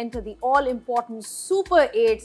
enter the all important Super 8s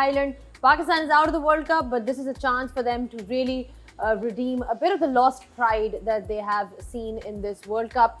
Ireland. Pakistan is out of the World Cup, but this is a chance for them to really redeem a bit of the lost pride that they have seen in this World Cup.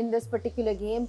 in this particular game.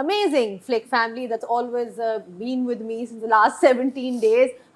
amazing Flick family that's always been with me since the last 17 days.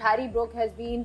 Harry Brook has been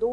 2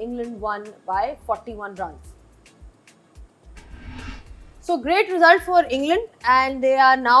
England won by 41 runs. So great result for England and they are now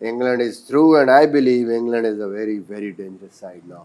England is through, and I believe England is a very, very dangerous side now.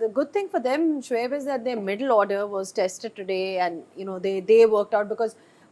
the good thing for them, Shoaib, is that their middle order was tested today and you know they worked out, because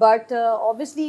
but obviously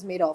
is made of.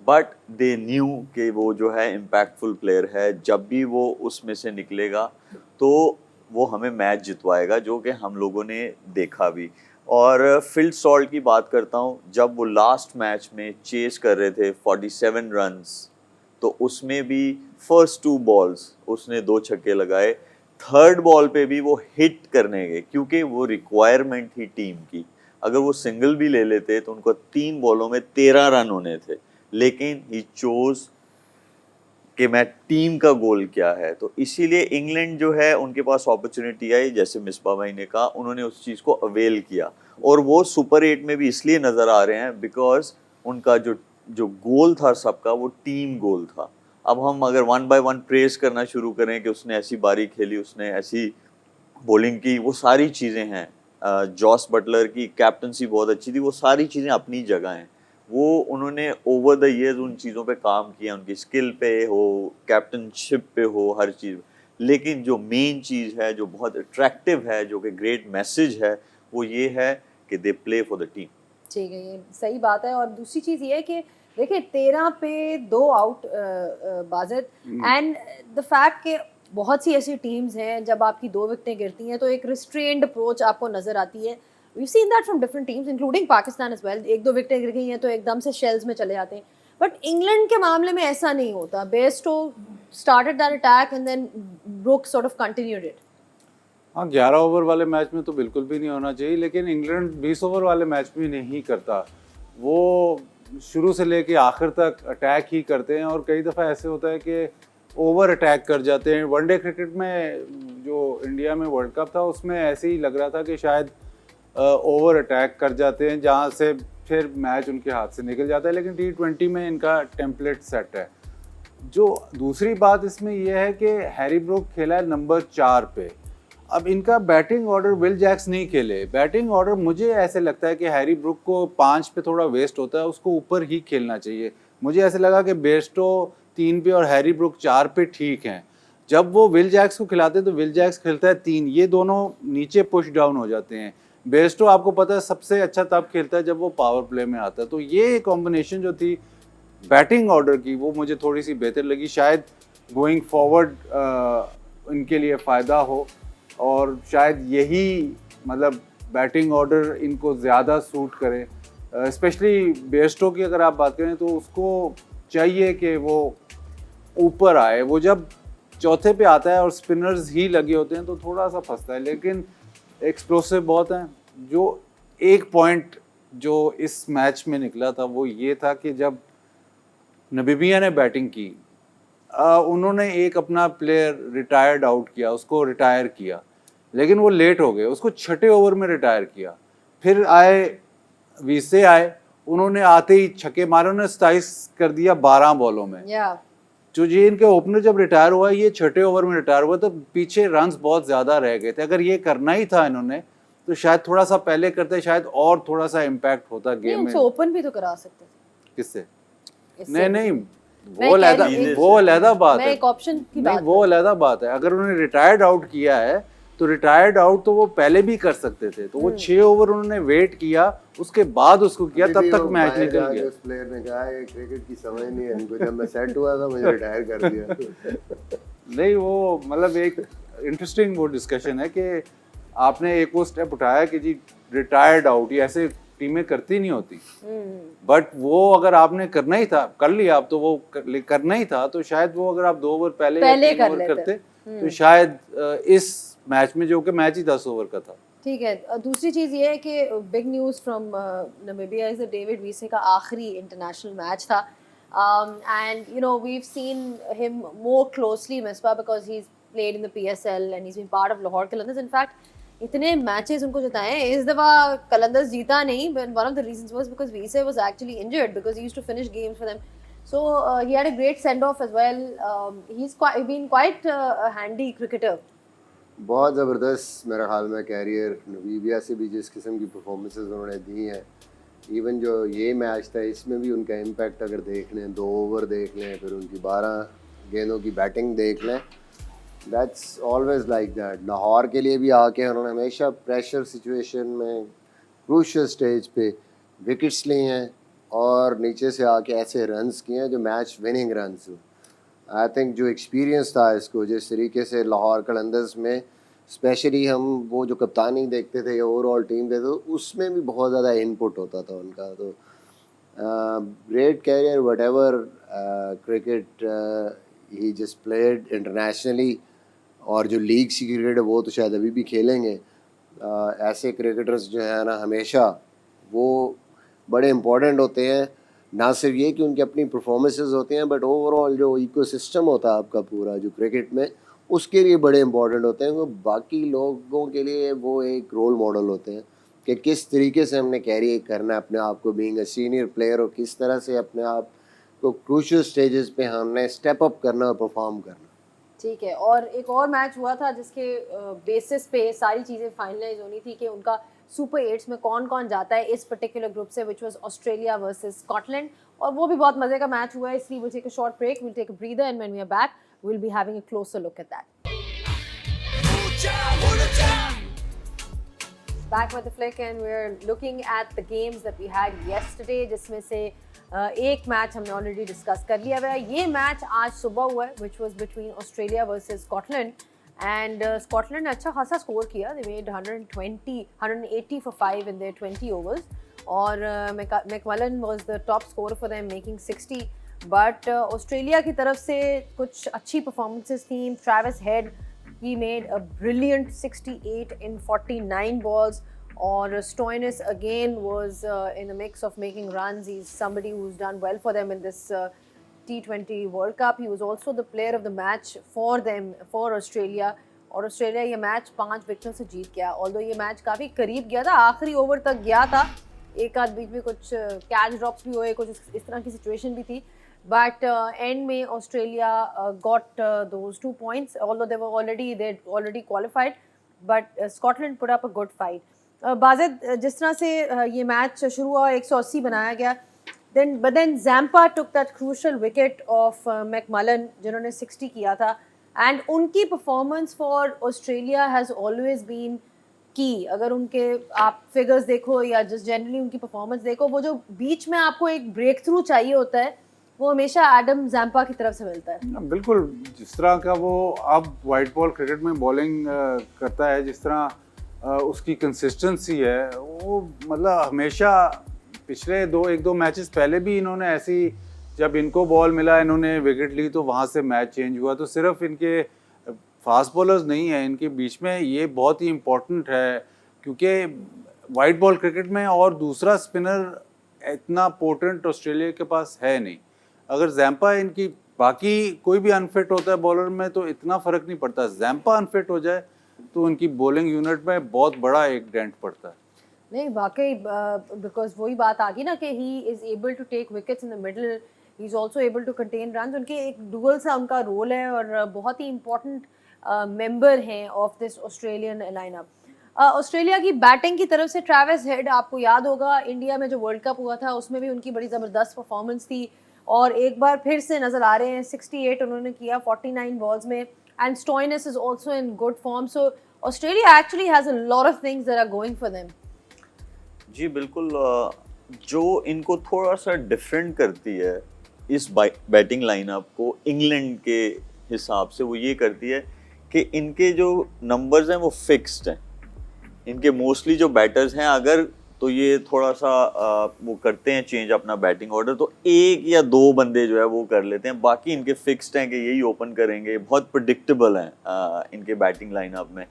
But they knew کہ وہ جو ہے impactful player ہے, جب بھی وہ اس میں سے نکلے گا تو وہ ہمیں میچ جتوائے گا, جو کہ ہم لوگوں نے دیکھا بھی. اور فل سالٹ کی بات کرتا ہوں, جب وہ لاسٹ میچ میں چیز کر رہے تھے 47 رنز, تو اس میں بھی فرسٹ 2 بالز اس نے 2 چھکے لگائے, تھرڈ بال پہ بھی وہ ہٹ کرنے گئے کیونکہ وہ ریکوائرمنٹ تھی ٹیم کی. اگر وہ سنگل بھی لے لیتے تو ان کو 3 بالوں میں 13 رن ہونے تھے, لیکن ہی چوز کہ میں ٹیم کا گول کیا ہے. تو اسی لیے انگلینڈ جو ہے ان کے پاس اپرچونٹی آئی, جیسے مصباح بھائی نے کہا, انہوں نے اس چیز کو اویل کیا, اور وہ سپر 8 میں بھی اس لیے نظر آ رہے ہیں بیکاز ان کا جو گول تھا سب کا, وہ ٹیم گول تھا. اب ہم اگر 1 بائی 1 پریز کرنا شروع کریں کہ اس نے ایسی باری کھیلی, اس نے ایسی بولنگ کی, وہ ساری چیزیں ہیں. جوس بٹلر کی کیپٹنسی بہت اچھی تھی, وہ ساری چیزیں اپنی جگہ ہیں. وہ انہوں نے اوور دا ایئرز ان چیزوں پہ کام کیا, ان کی اسکل پہ ہو, کیپٹن شپ پہ ہو, ہر چیز. لیکن جو مین چیز ہے, جو بہت اٹریکٹیو ہے, جو کہ گریٹ میسج ہے, وہ یہ ہے کہ دے پلے فار دا ٹیم. ٹھیک ہے, یہ صحیح بات ہے. اور دوسری چیز یہ ہے کہ دیکھیں 13 پہ 2 آؤٹ بازت, اینڈ دا فیکٹ کہ بہت سی ایسی ٹیمز ہیں جب آپ کی 2 وکٹیں گرتی ہیں تو ایک ریسٹرینڈ اپروچ آپ کو نظر آتی ہے. We've seen that from different teams including Pakistan as well. 1-2 وکٹیں گر گئی ہیں تو ایک دم سے شیلز میں چلے جاتے ہیں, بٹ انگلینڈ کے معاملے میں ایسا نہیں ہوتا. Bairstow started that attack and then broke sort of continued it. ہاں 11 اوور والے میچ میں تو بالکل بھی نہیں ہونا چاہیے, لیکن انگلینڈ 20 اوور والے میچ بھی نہیں کرتا. وہ شروع سے لے کے آخر تک اٹیک ہی کرتے ہیں, اور کئی دفعہ ایسے ہوتا ہے کہ اوور اٹیک کر جاتے ہیں. ون ڈے کرکٹ میں جو انڈیا میں ورلڈ کپ تھا اس میں ایسے ہی لگ رہا تھا کہ شاید اوور اٹیک کر جاتے ہیں, جہاں سے پھر میچ ان کے ہاتھ سے نکل جاتا ہے. لیکن T20 میں ان کا ٹیمپلیٹ سیٹ ہے. جو دوسری بات اس میں یہ ہے کہ ہیری بروک کھیلا ہے نمبر 4 پہ. اب ان کا بیٹنگ آرڈر ول جیکس نہیں کھیلے. بیٹنگ آرڈر مجھے ایسے لگتا ہے کہ ہیری بروک کو 5 پہ تھوڑا ویسٹ ہوتا ہے, اس کو اوپر ہی کھیلنا چاہیے. مجھے ایسے لگا کہ بیسٹو 3 پہ اور ہیری بروک 4 پہ ٹھیک ہیں. جب وہ ول جیکس کو کھلاتے ہیں تو ول جیکس کھیلتا ہے 3, یہ دونوں نیچے پش ڈاؤن ہو جاتے ہیں. بیسٹو آپ کو پتہ ہے سب سے اچھا تب کھیلتا ہے جب وہ پاور پلے میں آتا ہے. تو یہ کمبینیشن جو تھی بیٹنگ آرڈر کی وہ مجھے تھوڑی سی بہتر لگی. شاید گوئنگ فارورڈ ان کے لیے فائدہ ہو, اور شاید یہی مطلب بیٹنگ آرڈر ان کو زیادہ سوٹ کرے. اسپیشلی بیسٹو کی اگر آپ بات کریں تو اس کو چاہیے کہ وہ اوپر آئے. وہ جب چوتھے پہ آتا ہے اور اسپنرز ہی لگے ہوتے ہیں تو تھوڑا سا پھنستا ہے, لیکن ایکسپلوسو بہت ہیں. جو ایک پوائنٹ جو اس میچ میں نکلا تھا وہ یہ تھا کہ جب نمیبیا نے بیٹنگ کی, انہوں نے ایک اپنا پلیئر ریٹائرڈ آؤٹ کیا, اس کو ریٹائر کیا, لیکن وہ لیٹ ہو گئے, اس کو 6 اوور میں ریٹائر کیا. پھر آئے ویسے آئے, انہوں نے آتے ہی چھکے مارے, انہوں نے 27 کر دیا 12 بالوں میں. جو یہ ان کے اوپنر جب ریٹائر ہوا, یہ 6 اوور میں ریٹائر ہوا, تو پیچھے رنز بہت زیادہ رہ گئے تھے. اگر یہ کرنا ہی تھا انہوں نے تو شاید تھوڑا سا پہلے کرتے, شاید اور تھوڑا سا امپیکٹ ہوتا گیم میں. اوپن بھی تو کرا سکتے تھے. کس سے؟ نہیں وہ علیحدہ بات ہے, نہیں وہ علیحدہ بات ہے. اگر انہوں نے ریٹائرڈ آؤٹ کیا ہے تو ریٹائرڈ آؤٹ تو وہ پہلے بھی کر سکتے تھے. تو وہ 6 اوور انہوں نے ویٹ کیا, اس کے بعد اس کو کیا, تب تک میچ نکل گیا. اس پلیئر نے کہا ہے کرکٹ کی سمجھ نہیں ہے ان کو, جب میں سیٹ ہوا تھا مجھے ریٹائر کر دیا. نہیں وہ مطلب ایک انٹرسٹنگ وہ ڈسکشن ہے کہ آپ نے ایک وہ اسٹیپ اٹھایا کہ جی ریٹائرڈ آؤٹ, یہ ایسے ٹیمیں کرتی نہیں ہوتی, بٹ وہ اگر آپ نے کرنا ہی تھا کر لیا, اب تو وہ کرنا ہی تھا, تو شاید وہ اگر آپ 2 اوور پہلے کرتے تو شاید اس میچ میں, جو کہ میچ ہی 10 اوور کا تھا. ٹھیک ہے. دوسری چیز یہ ہے کہ big news from Namibia is David Wiese کا آخری انٹرنیشنل میچ تھا, and you know we've seen him more closely مسبا because he is played in the PSL and he is been part of Lahore Qalandars. In fact اتنے matches ان کو جتائے ہیں, اس دفعہ قلندرز جیتا نہیں, but one of the reasons was because Veese was actually injured because he used to finish games for them. So he had a great send off as well. He's been quite a handy cricketer. بہت زبردست میرا خیال میں career Namibia سے بھی جس قسم کی پرفارمنسز انہوں نے دی ہیں. ایون جو یہ میچ تھا اس میں بھی ان کا امپیکٹ اگر دیکھ لیں, 2 اوور دیکھ لیں, پھر ان کی 12 گیندوں کی بیٹنگ دیکھ لیں, that's always like that. Lahore کے لیے بھی آ کے انہوں نے ہمیشہ پریشر سچویشن میں کروشل اسٹیج پہ وکٹس لی ہیں, اور نیچے سے آ کے ایسے رنز کیے ہیں جو match winning runs. I think جو ایکسپیرینس تھا اس کو, جس طریقے سے لاہور قلندرز میں اسپیشلی ہم وہ جو کپتانی دیکھتے تھے یا اوور آل ٹیم دیکھتے تھے, اس میں بھی بہت زیادہ ان پٹ ہوتا تھا ان کا. تو great career whatever cricket he just played internationally, اور جو لیگس کی کرکٹ ہے وہ تو شاید ابھی بھی کھیلیں گے. ایسے کرکٹرز جو ہیں نا ہمیشہ وہ بڑے امپورٹنٹ ہوتے ہیں, نہ صرف یہ کہ ان کی اپنی پرفارمنسز ہوتی ہیں, بٹ اوور آل جو ایکو سسٹم ہوتا ہے آپ کا پورا جو کرکٹ میں, اس کے لیے بڑے امپورٹنٹ ہوتے ہیں. وہ باقی لوگوں کے لیے وہ ایک رول ماڈل ہوتے ہیں کہ کس طریقے سے ہم نے کیری کرنا ہے اپنے آپ کو بینگ اے سینئر پلیئر, اور کس طرح سے اپنے آپ کو کروشل سٹیجز پہ ہم نے اسٹیپ اپ کرنا اور پرفارم کرنا. ٹھیک ہے, اور ایک اور میچ ہوا تھا جس کے بیسس پہ ساری چیزیں فائنلائز ہونی تھی کہ ان کا سپر 8 میں کون کون جاتا ہے اس پرٹیکولر گروپ سے, which was Australia versus Scotland, اور وہ بھی بہت مزے کا میچ ہوا ہے. اس لیے we'll take a short break, we'll take a breather, and when we are back we'll be having a closer look at that. Back with the flick, and we're looking at the games that we had yesterday, جس میں سے ایک match ہم نے already discuss کر لیا ہوا ہے. یہ میچ آج صبح ہوا ہے which was between Australia versus Scotland, and Scotland نے اچھا خاصا اسکور کیا. they made 180 for 5 in their 20 overs, اور McMullen was the top scorer for them making 60. But Australia کی طرف سے کچھ اچھی پرفارمنسز تھیں. Travis Head he made a brilliant 68 in 49 balls, اور Stoinis again was in the mix of making runs. He's somebody who's done well for them in this T20 World Cup. He was also the player of the match for them, for Australia, اور Australia یہ match 5 وکٹوں سے جیت گیا. although یہ match کافی قریب گیا تھا, آخری اوور تک گیا تھا, ایک آدھ بیچ میں کچھ کیچ ڈراپس بھی ہوئے, کچھ اس طرح کی سچویشن بھی تھی, but end میں Australia got those 2 points, although they already qualified, but Scotland put up a good fight. Bazid جس طرح سے یہ میچ شروع ہوا 180 بنایا گیا, but then Zampa took that crucial wicket of McMullen جنہوں نے 60 کیا تھا, and ان کی performance for Australia has always been key. اگر ان کے آپ فگرز دیکھو یا جس جنرلی ان کی پرفارمنس دیکھو, وہ جو بیچ میں آپ کو ایک بریک تھرو چاہیے ہوتا ہے وہ ہمیشہ ایڈم زیمپا کی طرف سے ملتا ہے. بالکل, جس طرح کا وہ اب وائٹ بال کرکٹ میں بولنگ کرتا ہے, جس طرح اس کی کنسسٹنسی ہے, وہ مطلب ہمیشہ پچھلے ایک دو میچز پہلے بھی انہوں نے ایسی, جب ان کو بال ملا انہوں نے وکٹ لی تو وہاں سے میچ چینج ہوا. تو صرف ان کے فاسٹ بالرز نہیں ہیں, ان کے بیچ میں یہ بہت ہی امپورٹنٹ ہے, کیونکہ وائٹ بال کرکٹ میں اور دوسرا اسپنر اتنا پورٹنٹ آسٹریلیا کے پاس ہے نہیں. اگر زیمپا ان کی, باقی کوئی بھی انفٹ ہوتا ہے بولر میں تو اتنا فرق نہیں پڑتا, زیمپا انفٹ ہو جائے تو ان کی بولنگ یونٹ میں بہت بڑا ایک ڈینٹ پڑتا ہے. نہیں واقعی, بیکاز وہی بات آ گئی نا کہ he is able to take wickets in the middle, he is also able to contain runs. ان کے ایک ڈوئل سا ان کا رول ہے, اور بہت ہی امپورٹنٹ ممبر ہیں of this Australian line up. Australia کی بیٹنگ کی طرف سے ٹریوس ہیڈ, آپ کو یاد ہوگا انڈیا میں جو ورلڈ کپ ہوا تھا اس میں بھی ان کی بڑی زبردست پرفارمنس تھی, اور ایک بار پھر سے نظر آ رہے ہیں. 68 انہوں نے کیا 49 بالز میں, and Stoinis is also in good form. So Australia actually has a lot of things that are going for them. جی بالکل, جو ان کو تھوڑا سا ڈفرینٹ کرتی ہے اس بیٹنگ لائن اپ کو انگلینڈ کے حساب سے, وہ یہ کرتی ہے کہ ان کے جو نمبرز ہیں وہ فکسڈ ہیں. ان کے موسٹلی جو بیٹرز ہیں اگر تو یہ تھوڑا سا وہ کرتے ہیں چینج اپنا بیٹنگ آرڈر, تو ایک یا دو بندے جو ہے وہ کر لیتے ہیں, باقی ان کے فکسڈ ہیں کہ یہی اوپن کریں گے. بہت پریڈکٹیبل ہیں ان کے بیٹنگ لائن اپ میں,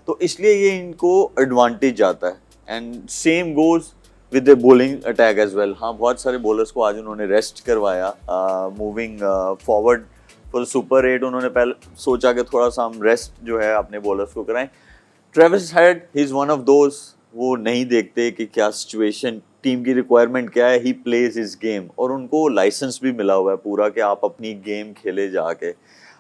تو اس لیے یہ ان کو ایڈوانٹیج آتا ہے. And same goes with the bowling attack as well. ہاں بہت سارے بولرس کو آج انہوں نے ریسٹ کروایا موونگ فارورڈ فور سپر 8. انہوں نے پہلے سوچا کہ تھوڑا سا ہم ریسٹ جو ہے اپنے بولرس کو کرائیں. Travis Head he is one of those, وہ نہیں دیکھتے کہ کیا سچویشن, ٹیم کی ریکوائرمنٹ کیا ہے, ہی پلیز ہز گیم. اور ان کو لائسنس بھی ملا ہوا ہے پورا کہ آپ اپنی گیم کھیلے جا کے.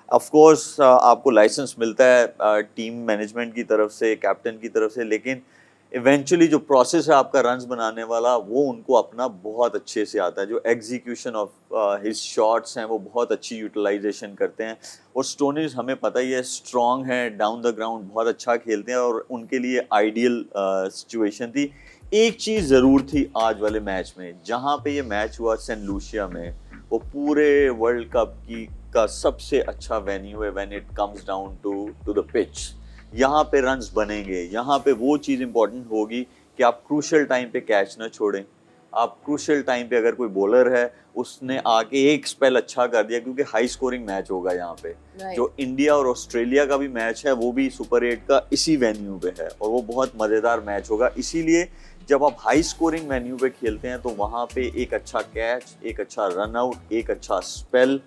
آف کورس آپ کو لائسنس ملتا ہے ٹیم مینجمنٹ کی طرف سے, کیپٹن کی طرف سے, لیکن ایونچولی جو پروسیس ہے آپ کا رنز بنانے والا, وہ ان کو اپنا بہت اچھے سے آتا ہے. جو ایگزیکیوشن آف ہز شاٹس ہیں وہ بہت اچھی یوٹیلائزیشن کرتے ہیں. اور Stoinis ہمیں پتہ ہی ہے اسٹرانگ ہیں, ڈاؤن دا گراؤنڈ بہت اچھا کھیلتے ہیں, اور ان کے لیے آئیڈیل سچویشن تھی ایک چیز ضرور تھی آج والے میچ میں, جہاں پہ یہ میچ ہوا سینٹ لوسیا میں, وہ پورے ورلڈ کپ کا سب سے اچھا وینیو ہے when it comes down to the pitch. یہاں پہ رنز بنیں گے, یہاں پہ وہ چیز امپورٹنٹ ہوگی کہ آپ کروشل ٹائم پہ کیچ نہ چھوڑیں. آپ کروشل ٹائم پہ اگر کوئی بولر ہے اس نے آ کے ایک اسپیل اچھا کر دیا, کیونکہ ہائی سکورنگ میچ ہوگا یہاں پہ. جو انڈیا اور آسٹریلیا کا بھی میچ ہے وہ بھی سپر 8 کا اسی وینیو پہ ہے, اور وہ بہت مزیدار میچ ہوگا. اسی لیے جب آپ ہائی سکورنگ وینیو پہ کھیلتے ہیں تو وہاں پہ ایک اچھا کیچ, ایک اچھا رن آؤٹ, ایک اچھا اسپیل,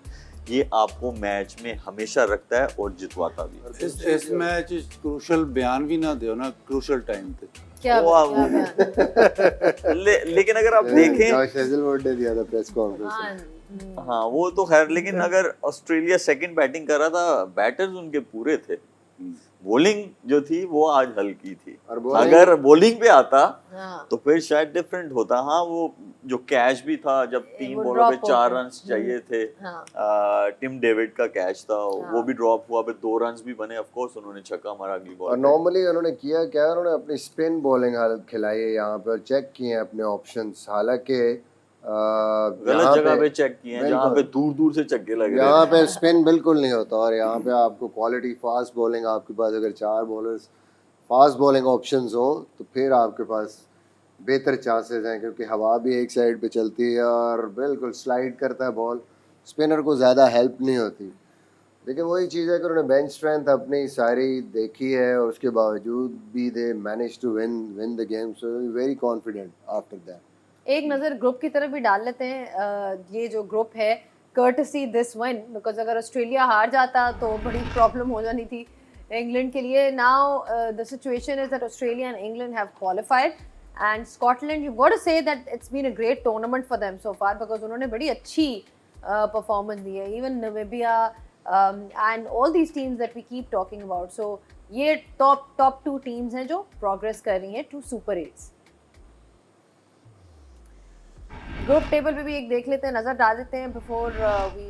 یہ آپ کو میچ میں ہمیشہ رکھتا ہے اور جتواتا بھی. اس میچ کروشل بیان بھی نہ دیو نا کروشل ٹائم پہ. کیا لیکن اگر آپ دیکھیں, جوش ہیزلوڈ نے دیا تھا پریس کانفرنس. ہاں وہ تو خیر, لیکن اگر آسٹریلیا سیکنڈ بیٹنگ کر رہا تھا, بیٹرز ان کے پورے تھے, بولنگ جو تھی وہ آج ہلکی تھی. اگر بولنگ پہ آتا تو پھر شاید ڈفرینٹ ہوتا. ہاں وہ جو کیچ بھی تھا جب 3 بالوں پہ 4 رنز چاہیے تھے, ٹم ڈیوڈ کا کیچ تھا, وہ بھی ڈراپ ہوا, پھر 2 رنز بھی بنے. آف کورس انہوں نے چھکا مارا اگلی بال. اور نارملی انہوں نے کیا کیا, انہوں نے اپنی اسپن بولنگ حالت کھلائی ہے یہاں پہ, اور چیک کیے ہیں اپنے آپشنس. حالانکہ غلط جگہ پہ چیک کیے ہیں, جہاں پہ دور دور سے چکے لگے. یہاں پہ اسپن بالکل نہیں ہوتا, اور یہاں پہ آپ کو کوالٹی فاسٹ بولنگ, آپ کے پاس اگر 4 بولرز فاسٹ بولنگ آپشنز ہوں تو پھر آپ کے پاس بہتر چانسز ہیں, کیونکہ ہوا بھی ایک سائڈ پہ چلتی ہے اور بالکل سلائڈ کرتا ہے بال, اسپنر کو زیادہ ہیلپ نہیں ہوتی. لیکن وہی چیز ہے کہ انہوں نے بینچ اسٹرینتھ اپنی ساری دیکھی ہے, اور اس کے باوجود بھی they manage to win the game. So very confident after that. ایک نظر گروپ کی طرف بھی ڈال لیتے ہیں. یہ جو گروپ ہے courtesy this win, because اگر آسٹریلیا ہار جاتا تو بڑی پرابلم ہو جانی تھی انگلینڈ کے لیے. Now the situation is that Australia and England have qualified, and Scotland, you've got to say that it's been a great tournament for them so far, because انہوں نے بڑی اچھی performance دی ہے. Even Namibia and all these teams that we keep talking about. So یہ top 2 teams ہیں جو progress کر رہی ہیں to Super 8. گروپ ٹیبل پہ بھی ایک دیکھ لیتے ہیں, نظر ڈال دیتے ہیں before we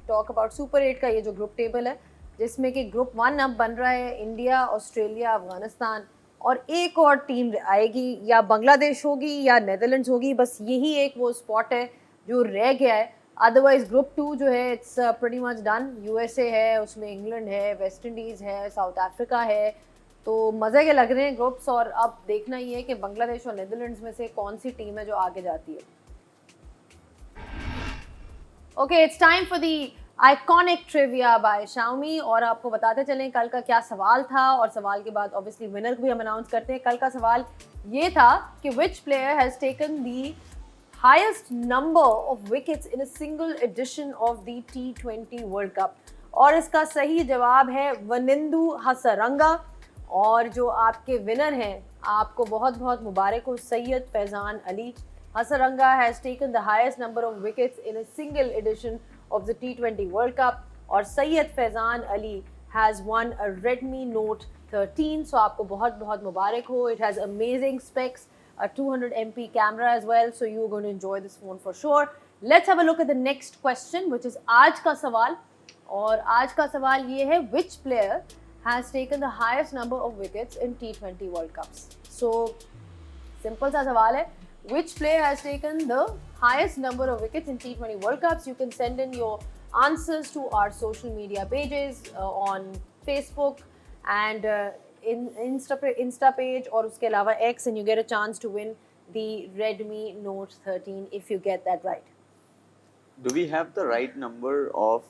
talk about super 8 کا. یہ جو گروپ ٹیبل ہے جس میں کہ گروپ 1 اب بن رہا ہے انڈیا, آسٹریلیا, افغانستان, اور ایک اور ٹیم آئے گی, یا بنگلہ دیش ہوگی یا نیدرلینڈس ہوگی. بس یہی ایک وہ اسپاٹ ہے جو رہ گیا ہے. ادروائز گروپ 2 جو ہے it's pretty much done. U S A ہے, اس میں انگلینڈ ہے, ویسٹ انڈیز ہے, ساؤتھ افریقہ ہے. تو مزے کے لگ رہے ہیں گروپس, اور اب دیکھنا یہ ہے کہ بنگلہ دیش اور نیدرلینڈس میں سے کون سی ٹیم ہے جو آگے جاتی ہے. Okay, it's time for the iconic trivia by Xiaomi. اور آپ کو بتاتے چلیں کل کا کیا سوال تھا, اور سوال کے بعد اوبیسلی ونر کو بھی ہم اناؤنس کرتے ہیں. کل کا سوال یہ تھا کہ which player has taken the highest number of wickets in a single edition of the T20 world cup, اور اس کا صحیح جواب ہے ونندو ہسرنگا. اور جو آپ کے ونر ہیں, آپ کو بہت بہت مبارک ہو, سید فیضان علی. Hasaranga has taken the highest number of wickets in a single edition of the T20 World Cup, اور سید فیضان علی has won a Redmi Note 13. So آپ کو بہت بہت مبارک ہو. It has amazing specs, a 200 MP camera as well, so you're going to enjoy this phone for sure. Let's have a look at the next question, which is آج کا سوال. اور آج کا سوال یہ ہے, which player has taken the highest number of wickets in T20 World Cups? So simple سا سوال ہے, which player has taken the highest number of wickets in T20 World Cups? You can send in your answers to our social media pages on Facebook and in Insta page, اور اس کے علاوہ X, and you get a chance to win the Redmi Note 13 if you get that right. Do we have the right number of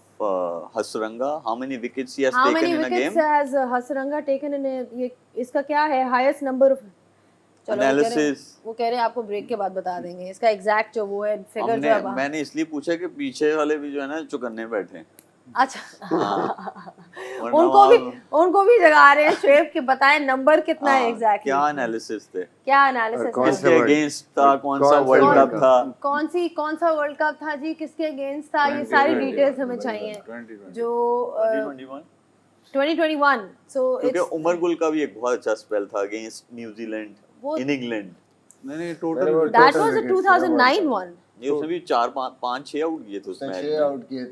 Hasaranga? How many wickets he has How taken many in a game? wickets has Hasaranga taken in a, اس کا کیا ہے highest number of Analysis. وہ کہہ رہے ہیں آپ کو break کے بعد بتا دیں گے اس کا ایگزیکٹ جو وہ ہے فگر جو ہے. میں نے اس لیے پوچھا کہ پیچھے والے بھی جو ہے نا چکنے بیٹھے ہیں. اچھا, ان کو بھی جگا رہے ہیں شعیب کہ بتائیں نمبر کتنا ہے ایگزیکٹلی. کیا انالیسس تھے, کیا انالیسس کس کے اگینسٹ تھا, کون سا ورلڈ کپ تھا, کون سا ورلڈ کپ تھا جی, کس کے اگینسٹ تھا, یہ ساری ڈیٹیلز ہمیں چاہیے جو 2021. سو کیونکہ عمر گل کا بھی ایک بہت اچھا اسپیل تھا against New Zealand in England. نہیں total that was a 2009 one. یہ اس نے بھی 4-5-6 آؤٹ کیے تھے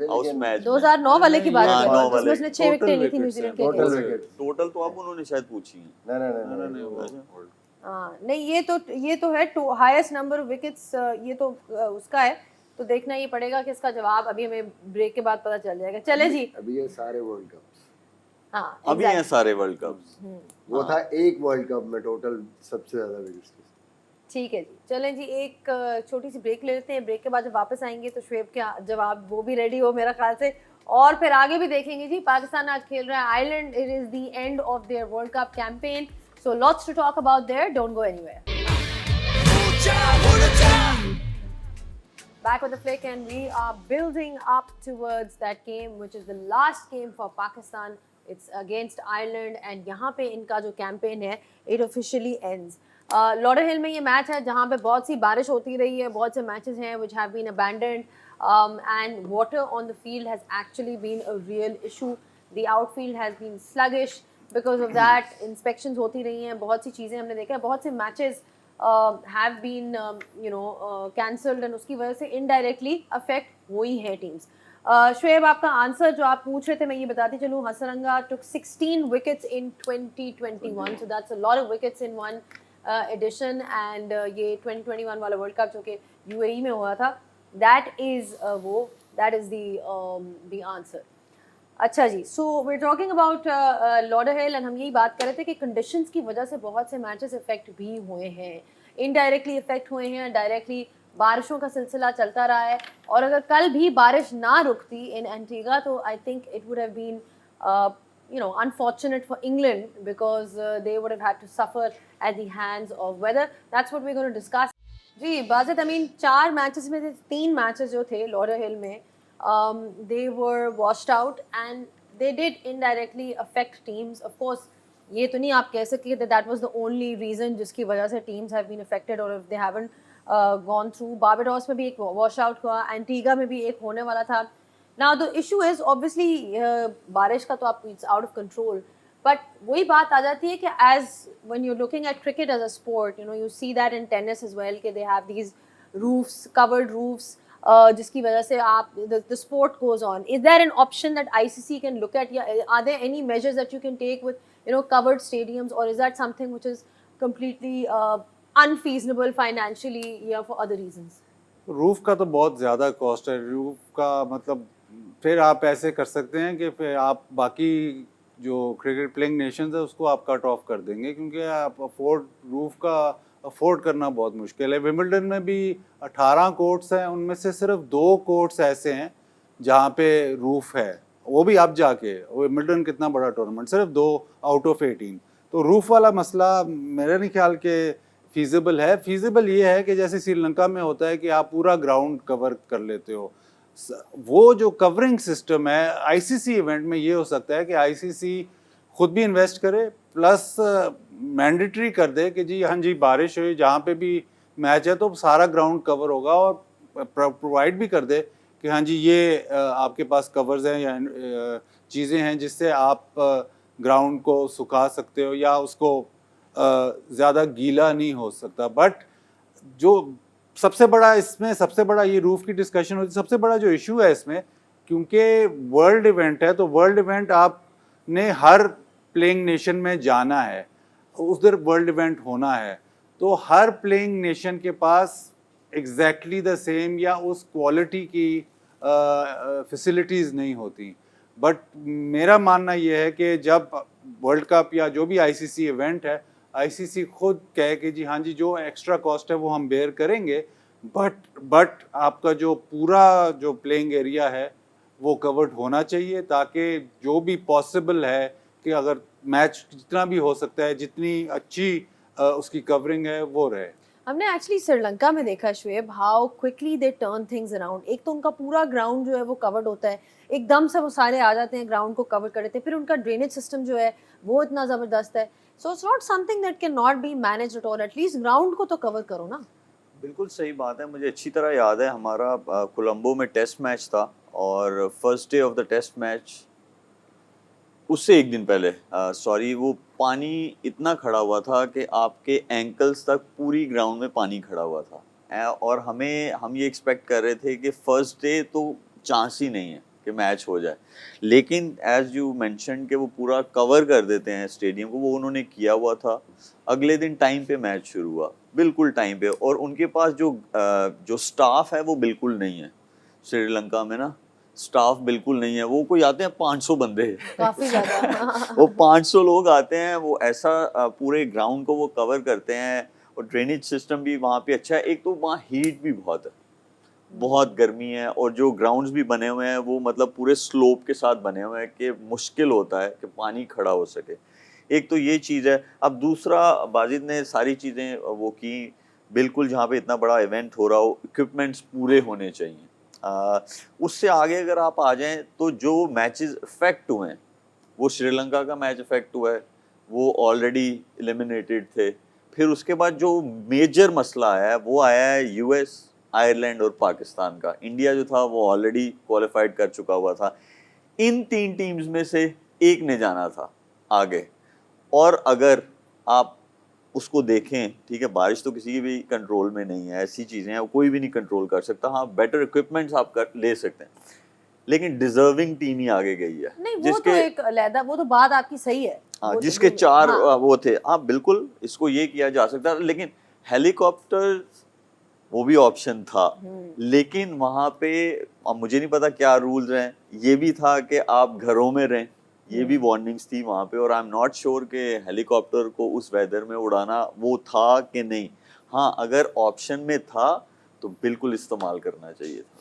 اس میچ. 2009 والے کی بات کر رہے ہیں, اس نے 6 وکٹیں لی تھی نیوزی لینڈ کے. ٹوٹل تو اب انہوں نے شاید پوچھی ہیں. نہیں نہیں یہ تو ہے ہائیسٹ نمبر آف وکٹس, یہ تو اس کا ہے, تو دیکھنا یہ پڑے گا کہ اس کا جواب ابھی ہمیں بریک کے بعد پتہ چل جائے گا. چلے جی, ابھی یہ سارے ورلڈ کپس, ہاں ابھی ہیں سارے ورلڈ کپس. وہ تھا ایک ورلڈ کپ میں ٹوٹل سب سے زیادہ وکٹس. ٹھیک ہے جی, چلیں جی ایک چھوٹی سی بریک لے لیتے ہیں. بریک کے بعد جب واپس آئیں گے تو شعیب کے جواب وہ بھی ریڈی ہو میرا خیال سے, اور پھر آگے بھی دیکھیں گے جی. پاکستان آج کھیل رہا ہے Ireland, it is the end of their world cup campaign, so lots to talk about there, don't go anywhere. Back with the flick, and we are building up towards that game which is the last game for Pakistan. It's against Ireland, and yahan pe inka jo campaign hai it officially ends. Lauderhill mein ye match hai jahan pe bahut si barish hoti rahi hai, bahut se matches hain which have been abandoned, and water on the field has actually been a real issue. The outfield has been sluggish because of that. Inspections hoti rahi hain, bahut si cheezein humne dekha hai, bahut se matches have been cancelled, and uski wajah se indirectly affect ہوئی ہیں teams. Shoaib آپ کا answer جو آپ پوچھ رہے تھے میں یہ بتاتی چلوں, حسرنگا took 16 wickets in 2021, so that's a lot of wickets in one edition, and یہ 2021 والا ورلڈ کپ جو کہ UAE میں ہوا تھا, that is the answer. اچھا جی, سو وی ٹاکنگ اباؤٹ لارڈرہل, اینڈ ہم یہی بات کر رہے تھے کہ کنڈیشنز کی وجہ سے بہت سے میچز افیکٹ بھی ہوئے ہیں, انڈائریکٹلی افیکٹ ہوئے ہیں, ڈائریکٹلی بارشوں کا سلسلہ چلتا رہا ہے, اور اگر کل بھی بارش نہ رکتی ان اینٹیگا تو I think it would have been unfortunate for England, because they would have had to suffer at the hands of weather. That's what we're going to discuss. جی بازت امین, 4 میچز میں سے 3 میچز جو تھے لارڈرہل میں, they were washed out and they did indirectly affect teams. Of course یہ تو نہیں آپ کہہ سکتے کہ that was the only reason جس کی وجہ سے teams have been affected or if they haven't gone through. Barbados میں بھی ایک واش آؤٹ ہوا, اینٹیگا میں بھی ایک ہونے والا تھا. Now the issue is obviously بارش کا تو آپ it's out of control, but وہی بات آ جاتی ہے کہ as when you're looking at cricket as a sport, you see that in tennis as well, کہ they have these roofs, covered roofs, جس کی وجہ سے آپ the sport goes on. Is there an option that ICC can look at? Are there any measures that you can take with covered stadiums, or is that something which is completely unfeasible financially for other reasons? روف کا تو بہت زیادہ cost ہے. روف کا مطلب پھر آپ ایسے کر سکتے ہیں کہ پھر آپ باقی جو کرکٹ پلینگ نیشنز ہے اس کو آپ کٹ آف کر دیں گے, کیونکہ آپ روف کا افورڈ کرنا بہت مشکل ہے. ومبلڈن میں بھی 18 کورٹس ہیں, ان میں سے صرف 2 کورٹس ایسے ہیں جہاں پہ روف ہے, وہ بھی اب جا کے, ومبلڈن کتنا بڑا ٹورنامنٹ, صرف 2 آؤٹ آف 18. تو روف والا مسئلہ میرا نہیں خیال کہ فیزیبل ہے. فیزیبل یہ ہے کہ جیسے سری لنکا میں ہوتا ہے کہ آپ پورا گراؤنڈ کور کر لیتے ہو. وہ جو کورنگ سسٹم ہے آئی سی سی ایونٹ میں یہ ہو سکتا ہے کہ آئی سی سی خود بھی انویسٹ کرے, پلس مینڈیٹری کر دے کہ جی ہاں جی بارش ہوئی جہاں پہ بھی میچ ہے تو سارا گراؤنڈ کور ہوگا, اور پرووائڈ بھی کر دے کہ ہاں جی یہ آپ کے پاس کورز ہیں یا چیزیں ہیں جس سے آپ گراؤنڈ کو سکھا سکتے ہو یا اس کو زیادہ گیلا نہیں ہو سکتا. بٹ جو سب سے بڑا اس میں یہ روف کی ڈسکشن ہوتی ہے, سب سے بڑا جو ایشو ہے اس میں, کیونکہ ورلڈ ایونٹ ہے تو ورلڈ ایونٹ آپ نے ہر پلینگ نیشن میں جانا ہے, ادھر ورلڈ ایونٹ ہونا ہے, تو ہر پلینگ نیشن کے پاس ایگزیکٹلی دا سیم یا اس کوالٹی کی فیسلٹیز نہیں ہوتی. بٹ میرا ماننا یہ ہے کہ جب ورلڈ کپ یا جو بھی آئی سی سی ایونٹ ہے, آئی سی سی خود کہے کہ جی ہاں جی جو ایکسٹرا کاسٹ ہے وہ ہم بیئر کریں گے, بٹ آپ کا جو پورا جو پلینگ ایریا ہے وہ کورڈ ہونا چاہیے, تاکہ جو بھی پاسبل ہے کہ اگر میچ جتنا بھی ہو سکتا ہے جتنی اچھی اس کی کورنگ ہے وہ رہے. ہم نے ایکچولی سری لنکا میں دیکھا Shoaib how quickly they turn things around. ایک تو ان کا پورا گراؤنڈ جو ہے وہ کورڈ ہوتا ہے, ایک دم سے وہ سارے آ جاتے ہیں گراؤنڈ کو کور کر دیتے ہیں, پھر ان کا ڈرینیج سسٹم جو ہے وہ اتنا زبردست ہے. So it's not something that can not be managed at all, at least ground کو تو کور کرو نا. بالکل صحیح بات ہے. مجھے اچھی طرح یاد ہے ہمارا کولمبو میں ٹیسٹ میچ تھا, اور first day of the test match اس سے ایک دن پہلے وہ پانی اتنا کھڑا ہوا تھا کہ آپ کے اینکلز تک پوری گراؤنڈ میں پانی کھڑا ہوا تھا, اور ہم یہ ایکسپیکٹ کر رہے تھے کہ فرسٹ ڈے تو چانس ہی نہیں ہے, کہ میچ ہو جائے. لیکن ایز یو مینشن کہ وہ پورا کور کر دیتے ہیں اسٹیڈیم کو, وہ انہوں نے کیا ہوا تھا. اگلے دن ٹائم پہ میچ شروع ہوا, بالکل ٹائم پہ, اور ان کے پاس جو اسٹاف ہے وہ بالکل نہیں ہے سری لنکا میں نا, اسٹاف بالکل نہیں ہے. وہ کوئی آتے ہیں 500 بندے, کافی زیادہ وہ 500 لوگ آتے ہیں, وہ ایسا پورے گراؤنڈ کو وہ کور کرتے ہیں. اور ڈرینیج سسٹم بھی وہاں پہ اچھا ہے. ایک تو وہاں ہیٹ بھی بہت ہے, بہت گرمی ہے, اور جو گراؤنڈز بھی بنے ہوئے ہیں وہ مطلب پورے سلوپ کے ساتھ بنے ہوئے ہیں کہ مشکل ہوتا ہے کہ پانی کھڑا ہو سکے. ایک تو یہ چیز ہے. اب دوسرا, باجد نے ساری چیزیں وہ کی, بالکل جہاں پہ اتنا بڑا ایونٹ ہو رہا ہو ایکوپمنٹس پورے ہونے چاہیے. اس سے آگے اگر آپ آ جائیں تو جو میچز افیکٹ ہوئے ہیں, وہ سری لنکا کا میچ افیکٹ ہوا ہے, وہ آلریڈی ایلیمینیٹڈ تھے. پھر اس کے بعد جو میجر مسئلہ آیا ہے وہ آیا ہے یو ایس, آئرلینڈ اور پاکستان کا. انڈیا جو تھا وہ آلریڈی کوالیفائڈ کر چکا ہوا تھا. ان 3 ٹیمز میں سے ایک نے جانا تھا آگے. اور اگر آپ اس کو دیکھیں, ٹھیک ہے, بارش تو کسی بھی کنٹرول میں نہیں ہے, ایسی چیزیں ہیں کوئی بھی نہیں کنٹرول کر سکتا. ہاں بیٹر اکوپمنٹس آپ لے سکتے ہیں, لیکن ڈیزرونگ ٹیم ہی آگے گئی ہے. نہیں, وہ تو ایک علیحدہ, وہ تو بات آپ کی صحیح ہے. ہاں, جس کے 4 وہ تھے. ہاں بالکل, اس کو یہ کیا جا سکتا, لیکن ہیلی کاپٹر وہ بھی آپشن تھا. لیکن وہاں پہ مجھے نہیں پتا کیا رولز ہیں, یہ بھی تھا کہ آپ گھروں میں رہیں, یہ بھی وارننگز تھی وہاں پہ. اور آئی ایم ناٹ شیور کہ ہیلی کاپٹر کو اس ویدر میں اڑانا وہ تھا کہ نہیں. ہاں اگر آپشن میں تھا تو بالکل استعمال کرنا چاہیے تھا.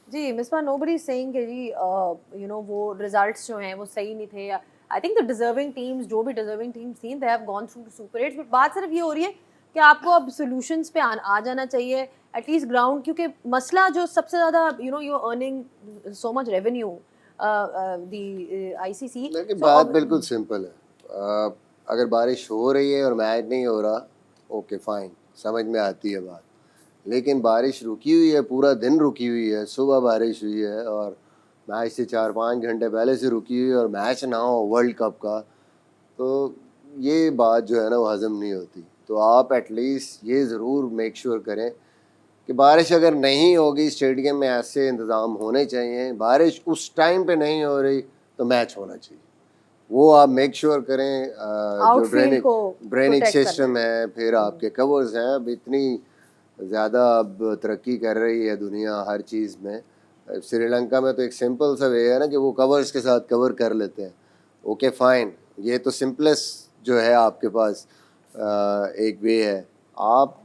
جی مصباح, nobody is saying کہ جی یو نو وہ ریزلٹس جو ہیں وہ صحیح نہیں تھے. I think the deserving teams, جو بھی ڈیزرونگ ٹیمز تھیں, they have gone through to super eights. But بات صرف یہ ہو رہی ہے کہ آپ کو اب سولوشنس پہ آ جانا چاہیے ایٹ لیسٹ گراؤنڈ, کیونکہ مسئلہ جو سب سے زیادہ you know you earning so much revenue the I C C. بات بالکل سمپل ہے. اگر بارش ہو رہی ہے اور میچ نہیں ہو رہا, اوکے فائن, سمجھ میں آتی ہے بات. لیکن بارش رکی ہوئی ہے, پورا دن رکی ہوئی ہے, صبح بارش ہوئی ہے اور میچ سے 4-5 گھنٹے پہلے سے رکی ہوئی ہے, اور میچ نہ ہو ورلڈ کپ کا, تو یہ بات جو ہے نا وہ ہضم نہیں ہوتی. تو آپ ایٹ لیسٹ یہ ضرور میک شیور کریں کہ بارش اگر نہیں ہوگی, اسٹیڈیم میں ایسے انتظام ہونے چاہیے. بارش اس ٹائم پہ نہیں ہو رہی تو میچ ہونا چاہیے, وہ آپ میک شیور کریں. جو ڈرینیج سسٹم ہے, پھر آپ کے کورز ہیں, اب اتنی زیادہ اب ترقی کر رہی ہے دنیا ہر چیز میں. سری لنکا میں تو ایک سمپل سا وے ہے نا کہ وہ کورز کے ساتھ کور کر لیتے ہیں. اوکے فائن, یہ تو سمپلسٹ جو ہے آپ کے پاس ایک وے ہے. آپ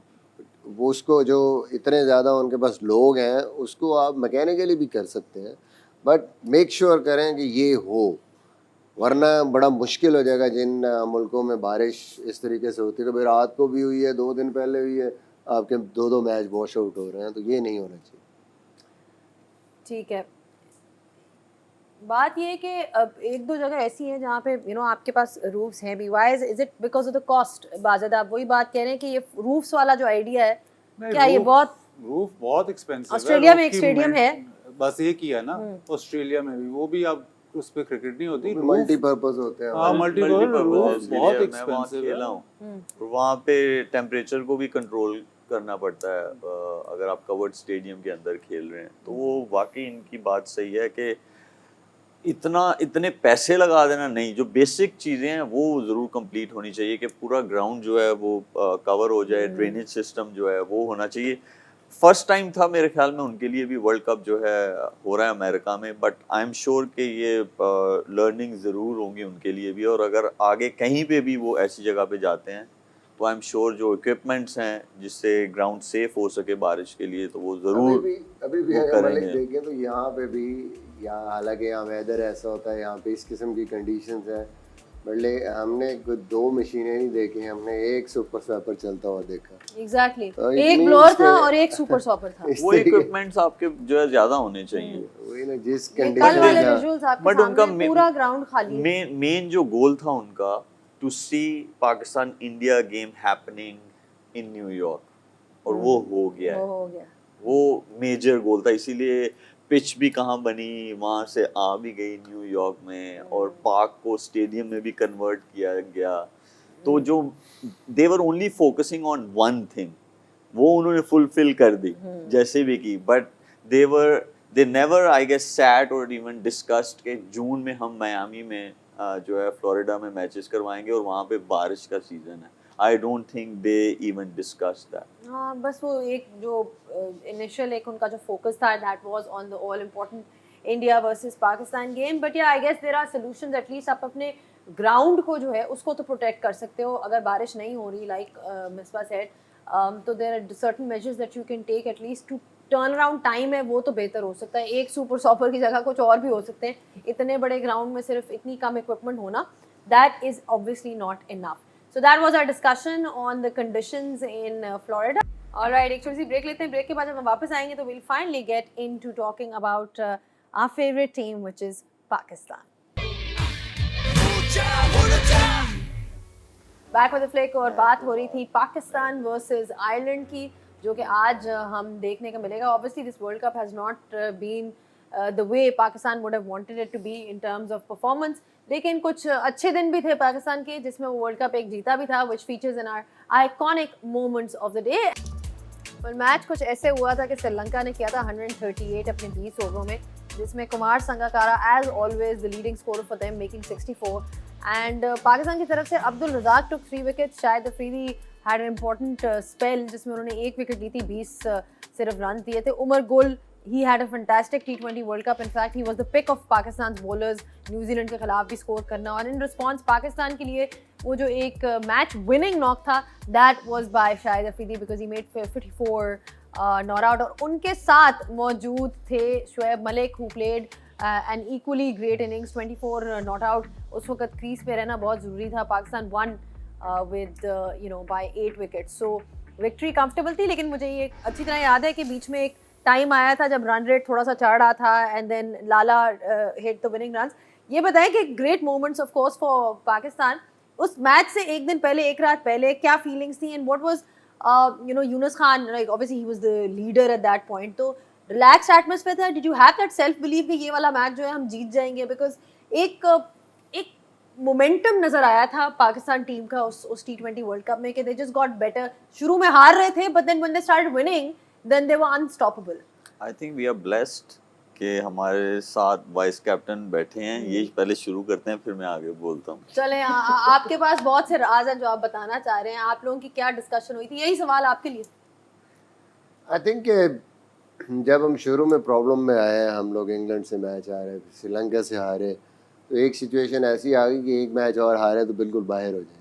وہ اس کو جو اتنے زیادہ ان کے پاس لوگ ہیں اس کو آپ میکینیکلی بھی کر سکتے ہیں, بٹ میک شیور کریں کہ یہ ہو, ورنہ بڑا مشکل ہو جائے گا. جن ملکوں میں بارش اس طریقے سے ہوتی ہے, تو پھر رات کو بھی ہوئی ہے, 2 دن پہلے ہوئی ہے, آپ کے 2 میچ واش آؤٹ ہو رہے ہیں, تو یہ نہیں ہونا چاہیے. ٹھیک ہے, بات یہ ہے کہ اب 1-2 جگہ ایسی ہیں جہاں پہ یو نو آپ کے پاس روفس ہیں بھی. Why is it because of the cost? بازد آپ وہی بات کہہ رہے ہیں کہ یہ روفس والا جو آئیڈیا ہے, کیا یہ روف بہت ایکسپینسو ہے. آسٹریلیا میں ایک اسٹیڈیم ہے, بس یہ کیا نا آسٹریلیا میں بھی, وہ بھی اب اس پہ کرکٹ نہیں ہوتی, ملٹی پرپز ہوتے ہیں. ہاں ملٹی پرپز بہت ایکسپینسو ہے. کھیلا ہوں, وہاں پہ ٹیمپریچر کو بھی کنٹرول کرنا پڑتا ہے اگر آپ کورڈ اسٹیڈیم کے اندر کھیل رہے ہیں. تو وہ واقعی ان کی بات صحیح ہے کہ اتنے پیسے لگا دینا نہیں, جو بیسک چیزیں ہیں وہ ضرور کمپلیٹ ہونی چاہیے کہ پورا گراؤنڈ جو ہے وہ کور ہو جائے, ڈرینیج سسٹم جو ہے وہ ہونا چاہیے. فرسٹ ٹائم تھا میرے خیال میں ان کے لیے بھی ورلڈ کپ جو ہے ہو رہا ہے امریکہ میں, بٹ آئی ایم شیور کہ یہ لرننگ ضرور ہوں گی ان کے لیے بھی. اور اگر آگے کہیں پہ بھی وہ ایسی جگہ پہ جاتے ہیں تو آئی ایم شیور جو اکوپمنٹس ہیں جس سے گراؤنڈ سیف ہو سکے بارش کے لیے, تو وہ ضرور ابھی بھی اگر ملک دیکھیں تو یہاں پہ بھی, یہاں حالانکہ یہاں ویدر ایسا ہوتا ہے, یہاں پہ اس قسم کی کنڈیشنز ہیں, بٹ ہم نے 2 مشینیں نہیں دیکھی, ہم نے ایک سپر سویپر چلتا ہوا دیکھا. ایگزیکٹلی, ایک بلور تھا اور ایک سپر سوپر تھا. وہ اکوپمنٹس آپ کے جو ہے زیادہ ہونے چاہیے. وہی نا, جس کل والے ویژوئلز آپ کے سامنے پورا گراؤنڈ خالی. مین جو گول تھا ان کا, to see Pakistan India game happening in New York, اور وہ ہو گیا, وہ میجر گول تھا. اسی لیے پچ بھی کہاں بنی, وہاں سے آ بھی گئی نیو یارک میں, اور پارک کو اسٹیڈیم میں بھی کنورٹ کیا گیا. تو جو they were only focusing on one thing, وہ انہوں نے فلفل کر دی جیسے بھی کی, but they were they never I guess sat or even discussed کہ جون میں ہم میامی میں جو ہے فلوریڈا میں میچز کروائیں گے اور وہاں پہ بارش کا سیزن ہے. I don't think they even discussed that. ہاں بس وہ ایک جو انیشیل ایک ان کا جو فوکس تھا that was on the all important India versus Pakistan game. But yeah I guess there are solutions at least آپ اپنے گراؤنڈ کو جو ہے اس کو تو پروٹیکٹ کر سکتے ہو اگر بارش نہیں ہو رہی لائک مصباح سیڈ. تو there are certain measures that you can take at least to turn around time ہے وہ تو بہتر ہو سکتا ہے. ایک سپر ساپر کی جگہ کچھ اور بھی ہو سکتے ہیں. اتنے بڑے گراؤنڈ میں صرف اتنی کم اکوپمنٹ ہونا that is obviously not enough. So that was our discussion on the conditions in Florida. All right, ایک چھوٹی سی بریک لیتے ہیں. بریک کے بعد جب ہم واپس آئیں گے تو we'll finally get into talking about our favorite team which is Pakistan. Back with فلیک اور بات ہو رہی تھی پاکستان ورسز آئرلینڈ کی جو کہ آج ہم دیکھنے کا ملے گا. Obviously this World Cup has not been the way Pakistan would have wanted it to be in terms of performance. لیکن کچھ اچھے دن بھی تھے پاکستان کے جس میں وہ ورلڈ کپ ایک جیتا بھی تھا which features in our iconic moments of the day. اور میچ کچھ ایسے ہوا تھا کہ سری لنکا نے کیا تھا 138 اپنے 20 اووروں میں جس میں Kumar Sangakkara as always the leading scorer for them making 64. And Pakistan کی طرف سے عبد الرزاق ٹک 3 wickets. Shahid Afridi had an important spell جس میں انہوں نے 1 وکٹ لی تھی, 20 صرف رن دیے تھے. عمر گل he had a fantastic T20 World Cup. In fact, he was the pick of Pakistan's bowlers. New Zealand کے خلاف بھی اسکور کرنا اور ان رسپانس پاکستان کے لیے وہ جو ایک میچ وننگ ناک تھا that was by Shahid Afridi because he made 54 not out. اور ان کے ساتھ موجود تھے Shoaib Malik who played an equally great innings, 24 not out. اس وقت کریز پہ رہنا بہت ضروری تھا. Pakistan won with by 8 wickets. So victory comfortable تھی. لیکن مجھے یہ اچھی طرح یاد ہے کہ بیچ میں ایک ٹائم آیا تھا جب رن ریٹ تھوڑا سا چڑھ رہا تھا and then Lala hit the winning runs. یہ بتائیں کہ great moments of course for Pakistan. اس میچ سے ایک دن پہلے, ایک رات پہلے کیا فیلنگس تھیں and what was Younis Khan like obviously he was the leader at that point. تو ریلیکس ایٹماسفیئر تھا. Did you have that self belief کہ یہ والا میچ جو ہے ہم جیت جائیں گے؟ بیکاز ایک مومنٹم نظر آیا تھا پاکستان ٹیم کا اس T20 ورلڈ کپ میں کہ دے جسٹ گاٹ بیٹر. شروع میں ہار رہے تھے but then when they started winning then they were unstoppable. I think we are blessed کہ ہمارے ساتھ وائس کیپٹن بیٹھے ہیں. یہ پہلے شروع کرتے ہیں پھر میں آگے بولتا ہوں. چلیں آپ کے پاس بہت سے راز ہیں جو آپ بتانا چاہ رہے ہیں. آپ لوگوں کی کیا ڈسکشن ہوئی تھی؟ یہی سوال آپ کے لیے. آئی تھنک کہ جب ہم شروع میں پرابلم میں آئے, ہم لوگ انگلینڈ سے میچ ہارے, سری لنکا سے ہارے, تو ایک سچویشن ایسی آ گئی کہ ایک میچ اور ہارے تو بالکل باہر ہو جائیں گے.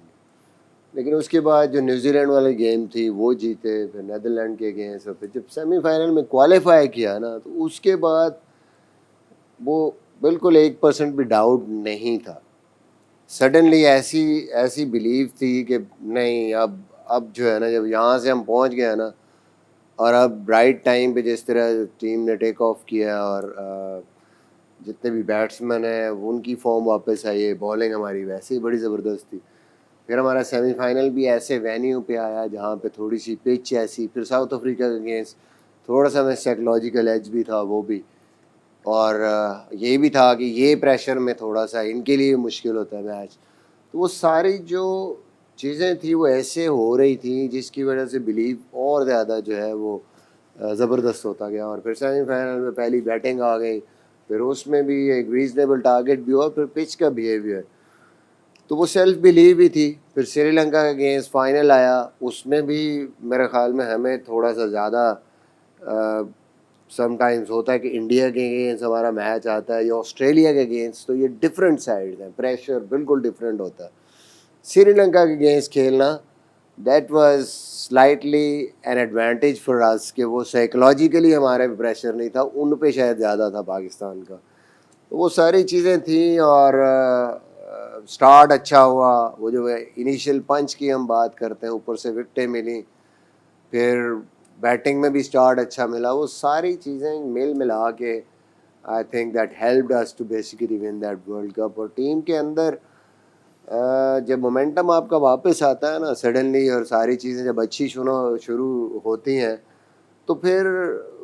لیکن اس کے بعد جو نیوزی لینڈ والی گیم تھی وہ جیتے, پھر نیدرلینڈ کے اگینسٹ, اور پھر جب سیمی فائنل میں کوالیفائی کیا نا تو اس کے بعد وہ بالکل 1% بھی ڈاؤٹ نہیں تھا. سڈنلی ایسی بلیو تھی کہ نہیں اب جو ہے نا جب یہاں سے ہم پہنچ گئے نا اور اب رائٹ ٹائم پہ جس طرح ٹیم نے ٹیک آف کیا اور جتنے بھی بیٹسمین ہیں ان کی فارم واپس آئی ہے, بالنگ ہماری ویسے ہی بڑی زبردست تھی. پھر ہمارا سیمی فائنل بھی ایسے وینیو پہ آیا جہاں پہ تھوڑی سی پچ ایسی, پھر ساؤتھ افریقہ کے اگینسٹ تھوڑا سا میں سائیکلوجیکل ایج بھی تھا وہ بھی, اور یہ بھی تھا کہ یہ پریشر میں تھوڑا سا ان کے لیے مشکل ہوتا ہے میچ. تو وہ ساری جو چیزیں تھیں وہ ایسے ہو رہی تھیں جس کی وجہ سے بلیو اور زیادہ جو ہے وہ زبردست ہوتا گیا. اور پھر سیمی فائنل میں پہلی بیٹنگ آ گئی, پھر اس میں بھی ایک ریزنیبل ٹارگیٹ بھی ہوا, پھر پچ کا بیہیویئر, تو وہ سیلف بلیو بھی تھی. پھر سری لنکا کے اگینسٹ فائنل آیا, اس میں بھی میرے خیال میں ہمیں تھوڑا سا زیادہ سم ٹائمز ہوتا ہے کہ انڈیا کے اگینسٹ ہمارا میچ آتا ہے یا آسٹریلیا کے اگینسٹ تو یہ ڈفرینٹ سائڈز ہیں, پریشر بالکل ڈفرینٹ ہوتا ہے. سری لنکا کے اگینسٹ کھیلنا that was slightly an advantage for us کہ وہ سائیکلوجیکلی ہمارے پہ پریشر نہیں تھا, ان پہ شاید زیادہ تھا پاکستان کا. تو وہ ساری چیزیں تھیں. اور اسٹارٹ اچھا ہوا, وہ جو انیشیل پنچ کی ہم بات کرتے ہیں, اوپر سے وکٹیں ملیں, پھر بیٹنگ میں بھی اسٹارٹ اچھا ملا, وہ ساری چیزیں مل ملا کے I think that helped us to basically won that world cup. اور ٹیم کے اندر جب مومنٹم آپ کا واپس آتا ہے نا سڈنلی, اور ساری چیزیں جب اچھی شروع ہوتی ہیں تو پھر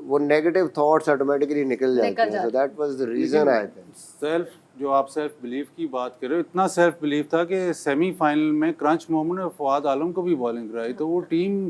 وہ نیگیٹو تھاٹس آٹومیٹکلی نکل جاتے ہیں. So that was the reason I think. جو آپ سیلف بلیو کی بات کر رہے ہو, اتنا سیلف بلیو تھا کہ سیمی فائنل میں کرنچ مومنٹ میں فواد عالم کو بھی بالنگ کرائی, تو وہ ٹیم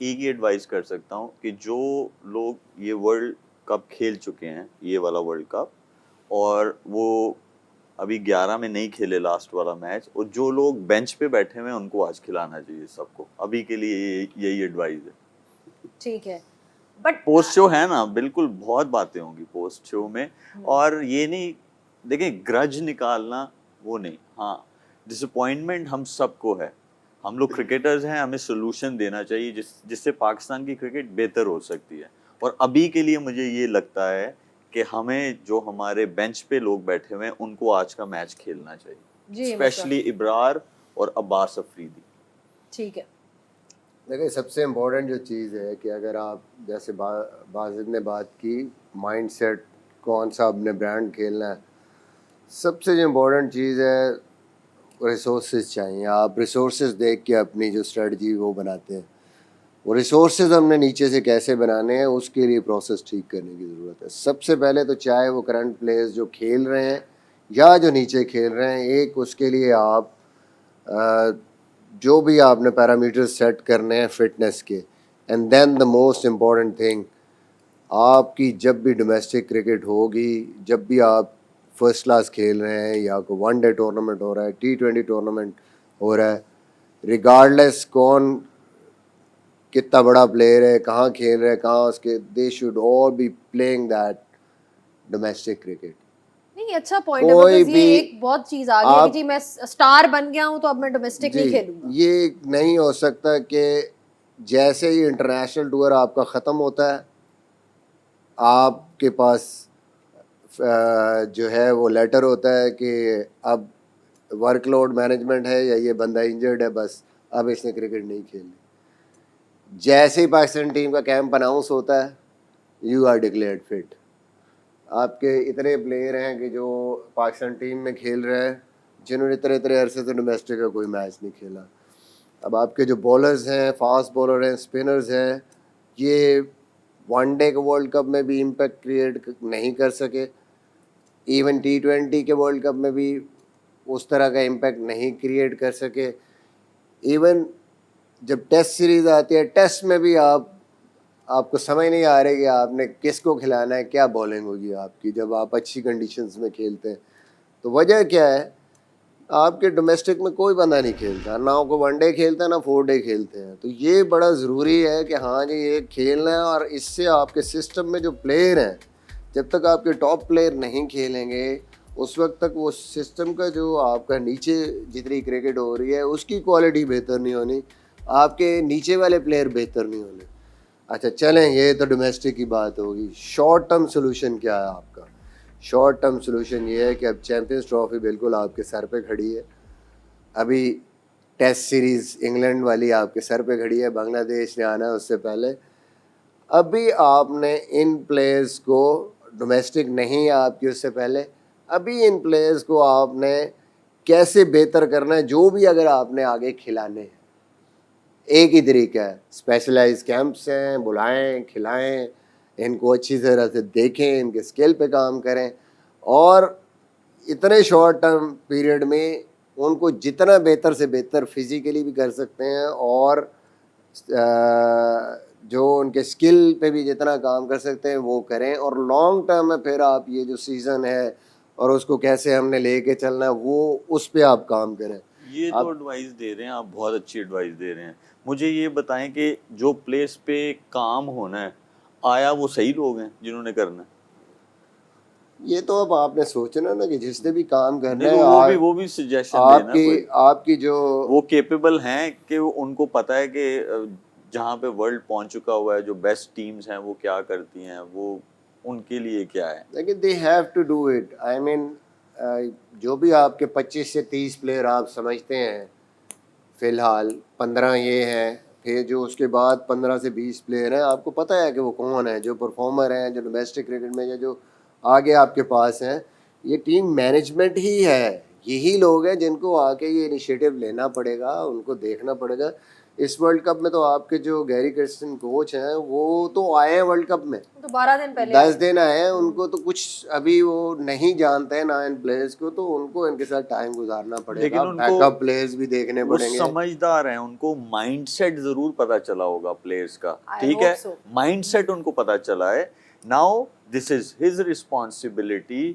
ایک ہی ایڈوائز کر سکتا ہوں کہ جو لوگ یہ ورلڈ کپ کھیل چکے ہیں، یہ والا ورلڈ کپ، اور وہ ابھی 11 میں نہیں کھیلے لاسٹ والا میچ، اور جو لوگ بینچ پہ بیٹھے ہوئے ہیں ان کو آج کھلانا چاہیے سب کو. ابھی کے لیے یہی ایڈوائز ہے. ٹھیک ہے بٹ پوسٹ شو ہے نا، بالکل بہت باتیں ہوں گی پوسٹ شو میں، اور یہ نہیں دیکھیں گرج نکالنا وہ نہیں. ہاں ڈس اپوائنٹمنٹ ہم سب کو ہے، ہم لوگ کرکٹرز ہیں، ہمیں سولوشن دینا چاہیے جس سے پاکستان کی کرکٹ بہتر ہو سکتی ہے. اور ابھی کے لیے مجھے یہ لگتا ہے کہ ہمیں جو ہمارے بینچ پہ لوگ بیٹھے ہوئے ہیں ان کو آج کا میچ کھیلنا چاہیے، جی اسپیشلی ابرار اور عباس افریدی. ٹھیک ہے. دیکھیں سب سے امپورٹنٹ جو چیز ہے کہ اگر آپ جیسے بازد نے بات کی مائنڈ سیٹ کون سا اپنے برانڈ کھیلنا ہے، سب سے جو امپورٹنٹ چیز ہے ریسورسز چاہیے. آپ ریسورسز دیکھ کے اپنی جو اسٹریٹجی وہ بناتے ہیں، وہ ریسورسز ہم نے نیچے سے کیسے بنانے ہیں اس کے لیے پروسیس ٹھیک کرنے کی ضرورت ہے. سب سے پہلے تو چاہے وہ کرنٹ پلیئرز جو کھیل رہے ہیں یا جو نیچے کھیل رہے ہیں، ایک اس کے لیے آپ جو بھی آپ نے پیرامیٹر سیٹ کرنے ہیں فٹنس کے. And then the most important thing, آپ کی جب بھی ڈومیسٹک کرکٹ ہوگی، جب بھی آپ فرسٹ کلاس کھیل رہے ہیں یا کوئی ون ڈے ٹورنامنٹ ہو رہا ہے، T20 ٹورنامنٹ ہو رہا ہے، ریگارڈلیس کون کتنا بڑا پلیئر ہے، کہاں کھیل رہے ہیں، کہاں اس کے، they should all be playing that domestic cricket. نہیں اچھا پوائنٹ ہے، کوئی بیکاز یہ بھی ایک بہت چیز آ گئی ہے کہ جی میں اسٹار بن گیا ہوں تو اب میں ڈومیسٹک نہیں جی کھیلوں گا. یہ نہیں ہو سکتا کہ جیسے ہی انٹرنیشنل ٹور آپ کا ختم ہوتا ہے آپ کے پاس جو ہے وہ لیٹر ہوتا ہے کہ اب ورک لوڈ مینجمنٹ ہے یا یہ بندہ انجرڈ ہے، بس اب اس نے کرکٹ نہیں کھیلنی. جیسے ہی پاکستان ٹیم کا کیمپ اناؤنس ہوتا ہے یو آر ڈکلیئرڈ فٹ. آپ کے اتنے پلیئر ہیں کہ جو پاکستان ٹیم میں کھیل رہے ہیں جنہوں نے اتنے عرصے سے ڈومیسٹک کا کوئی میچ نہیں کھیلا. اب آپ کے جو بولرز ہیں، فاسٹ بولر ہیں، اسپنرز ہیں، یہ ون ڈے کے ورلڈ کپ میں بھی امپیکٹ کریٹ نہیں کر سکے، ایون T20 کے ورلڈ کپ میں بھی اس طرح کا امپیکٹ نہیں کریٹ کر سکے. ایون جب ٹیسٹ سیریز آتی ہے، ٹیسٹ میں بھی آپ کو سمجھ نہیں آ رہی کہ آپ نے کس کو کھلانا ہے، کیا بولنگ ہوگی آپ کی جب آپ اچھی کنڈیشنز میں کھیلتے ہیں. تو وجہ کیا ہے، آپ کے ڈومیسٹک میں کوئی بندہ نہیں کھیلتا، نہ کوئی ون ڈے کھیلتا ہے نہ 4 ڈے کھیلتے ہیں. تو یہ بڑا ضروری ہے کہ ہاں جی یہ کھیلنا ہے، اور اس سے آپ کے سسٹم میں جو پلیئر ہیں، جب تک آپ کے ٹاپ پلیئر نہیں کھیلیں گے اس وقت تک وہ سسٹم کا جو آپ کا نیچے جتنی کرکٹ ہو رہی ہے اس کی کوالٹی بہتر نہیں ہونی، آپ کے نیچے والے پلیئر بہتر نہیں ہونے. اچھا چلیں یہ تو ڈومیسٹک کی بات ہوگی. شارٹ ٹرم سولوشن کیا ہے آپ کا؟ شارٹ ٹرم سولوشن یہ ہے کہ اب چیمپئنز ٹرافی بالکل آپ کے سر پہ کھڑی ہے. ابھی ٹیسٹ سیریز انگلینڈ والی آپ کے سر پہ کھڑی ہے، بنگلہ دیش نے آنا ہے اس سے پہلے. ابھی آپ نے ان پلیئرز کو، ڈومیسٹک نہیں ہے آپ کی اس سے پہلے، ابھی ان پلیئرز کو آپ نے کیسے بہتر کرنا ہے، جو بھی اگر آپ نے آگے کھلانے ہیں. ایک ہی طریقہ ہے، اسپیشلائز کیمپس ہیں، بلائیں، کھلائیں، ان کو اچھی طرح سے دیکھیں، ان کے اسکل پہ کام کریں، اور اتنے شارٹ ٹرم پیریڈ میں ان کو جتنا بہتر سے بہتر فزیکلی بھی کر سکتے ہیں، اور جو ان کے اسکل پہ بھی جتنا کام کر سکتے ہیں وہ کریں. اور لانگ ٹرم میں پھر آپ یہ جو سیزن ہے اور اس کو کیسے ہم نے لے کے چلنا ہے وہ اس پہ آپ کام کریں. یہ تو ایڈوائز دے رہے ہیں آپ، بہت اچھی ایڈوائز دے رہے ہیں. مجھے یہ بتائیں کہ جو پلیس پہ کام ہونا ہے، آیا وہ صحیح لوگ ہیں جنہوں نے کرنا ہے؟ یہ تو اب آپ نے سوچنا نا کہ جس نے بھی کام کرنا نہیں ہے، وہ بھی سجیشن دینا کوئی، آپ کی جو وہ کیپیبل ہیں کہ ان کو پتہ ہے کہ جہاں پہ ورلڈ پہنچ چکا ہوا ہے، جو بیسٹ ٹیمز ہیں وہ کیا کرتی ہیں، وہ ان کے لیے کیا ہے. لیکن they have to do it. I mean جو بھی آپ کے 25 سے 30 پلیئر آپ سمجھتے ہیں فی الحال، 15 یہ ہیں، پھر جو اس کے بعد 15 سے 20 پلیئر ہیں، آپ کو پتہ ہے کہ وہ کون ہیں، جو پرفارمر ہیں، جو ڈومیسٹک کرکٹ میں یا جو آگے آپ کے پاس ہیں. یہ ٹیم مینجمنٹ ہی ہے، یہی لوگ ہیں جن کو آ کے یہ انیشیٹو لینا پڑے گا، ان کو دیکھنا پڑے گا. اس ورلڈ کپ میں تو آپ کے جو گیری کرسٹن کوچ ہیں وہ تو آئے ہیں ورلڈ کپ میں, تو 12 دن پہلے 10 دن آئے ہیں, ان کو تو کچھ ابھی وہ نہیں جانتے ہیں نا ان پلیئرز کو, تو ان کو ان کے ساتھ ٹائم گزارنا پڑے گا, بیک اپ پلیئرز بھی دیکھنے وہ پڑیں گے. سمجھدار ہیں, ان کو مائنڈ سیٹ ضرور پتا چلا ہوگا پلیئرز کا, I ٹھیک ہے, hope so. مائنڈ سیٹ ان کو پتا چلا ہے. Now this is his responsibility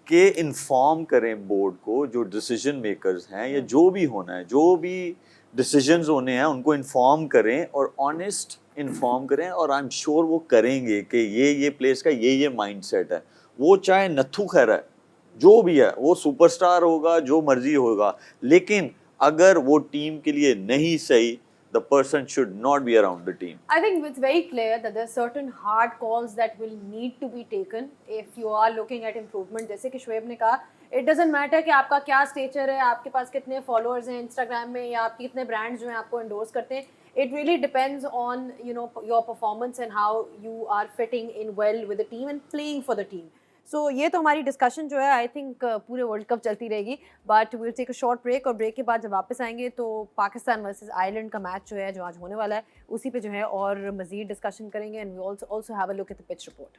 کہ انفارم کریں بورڈ کو, جو ڈیسیجن میکرز ہیں یا جو بھی ہونا ہے, جو بھی ڈیسیجنز ہونے ہیں ان کو انفارم کریں اور آنیسٹ انفارم کریں, اور آئی ایم شیور وہ کریں گے کہ یہ پلیس کا یہ مائنڈ سیٹ ہے. وہ چاہے نتھو خیر ہے, جو بھی ہے, وہ سپر سٹار ہوگا, جو مرضی ہوگا, لیکن اگر وہ ٹیم کے لیے نہیں صحیح, the person should not be around the team. I think it's very clear that there are certain hard calls that will need to be taken if you are looking at improvement. جیسے کہ شعیب نے کہا, it doesn't matter کہ آپ کا کیا Stitcher ہے, آپ کے پاس کتنے فالوورز ہیں انسٹاگرام میں, یا آپ کے کتنے برانڈز جو ہیں آپ کو انڈورس کرتے ہیں. It really depends on your performance and how you are fitting in well with the team and playing for the team. سو یہ تو ہماری ڈسکشن جو ہے آئی تھنک پورے ورلڈ کپ چلتی رہے گی, but we'll take a short break, اور بریک کے بعد جب واپس آئیں گے تو پاکستان ورسز آئرلینڈ کا میچ جو ہے جو آج ہونے والا ہے اسی پہ جو ہے اور مزید ڈسکشن کریں گے, and we also have a look at the pitch report.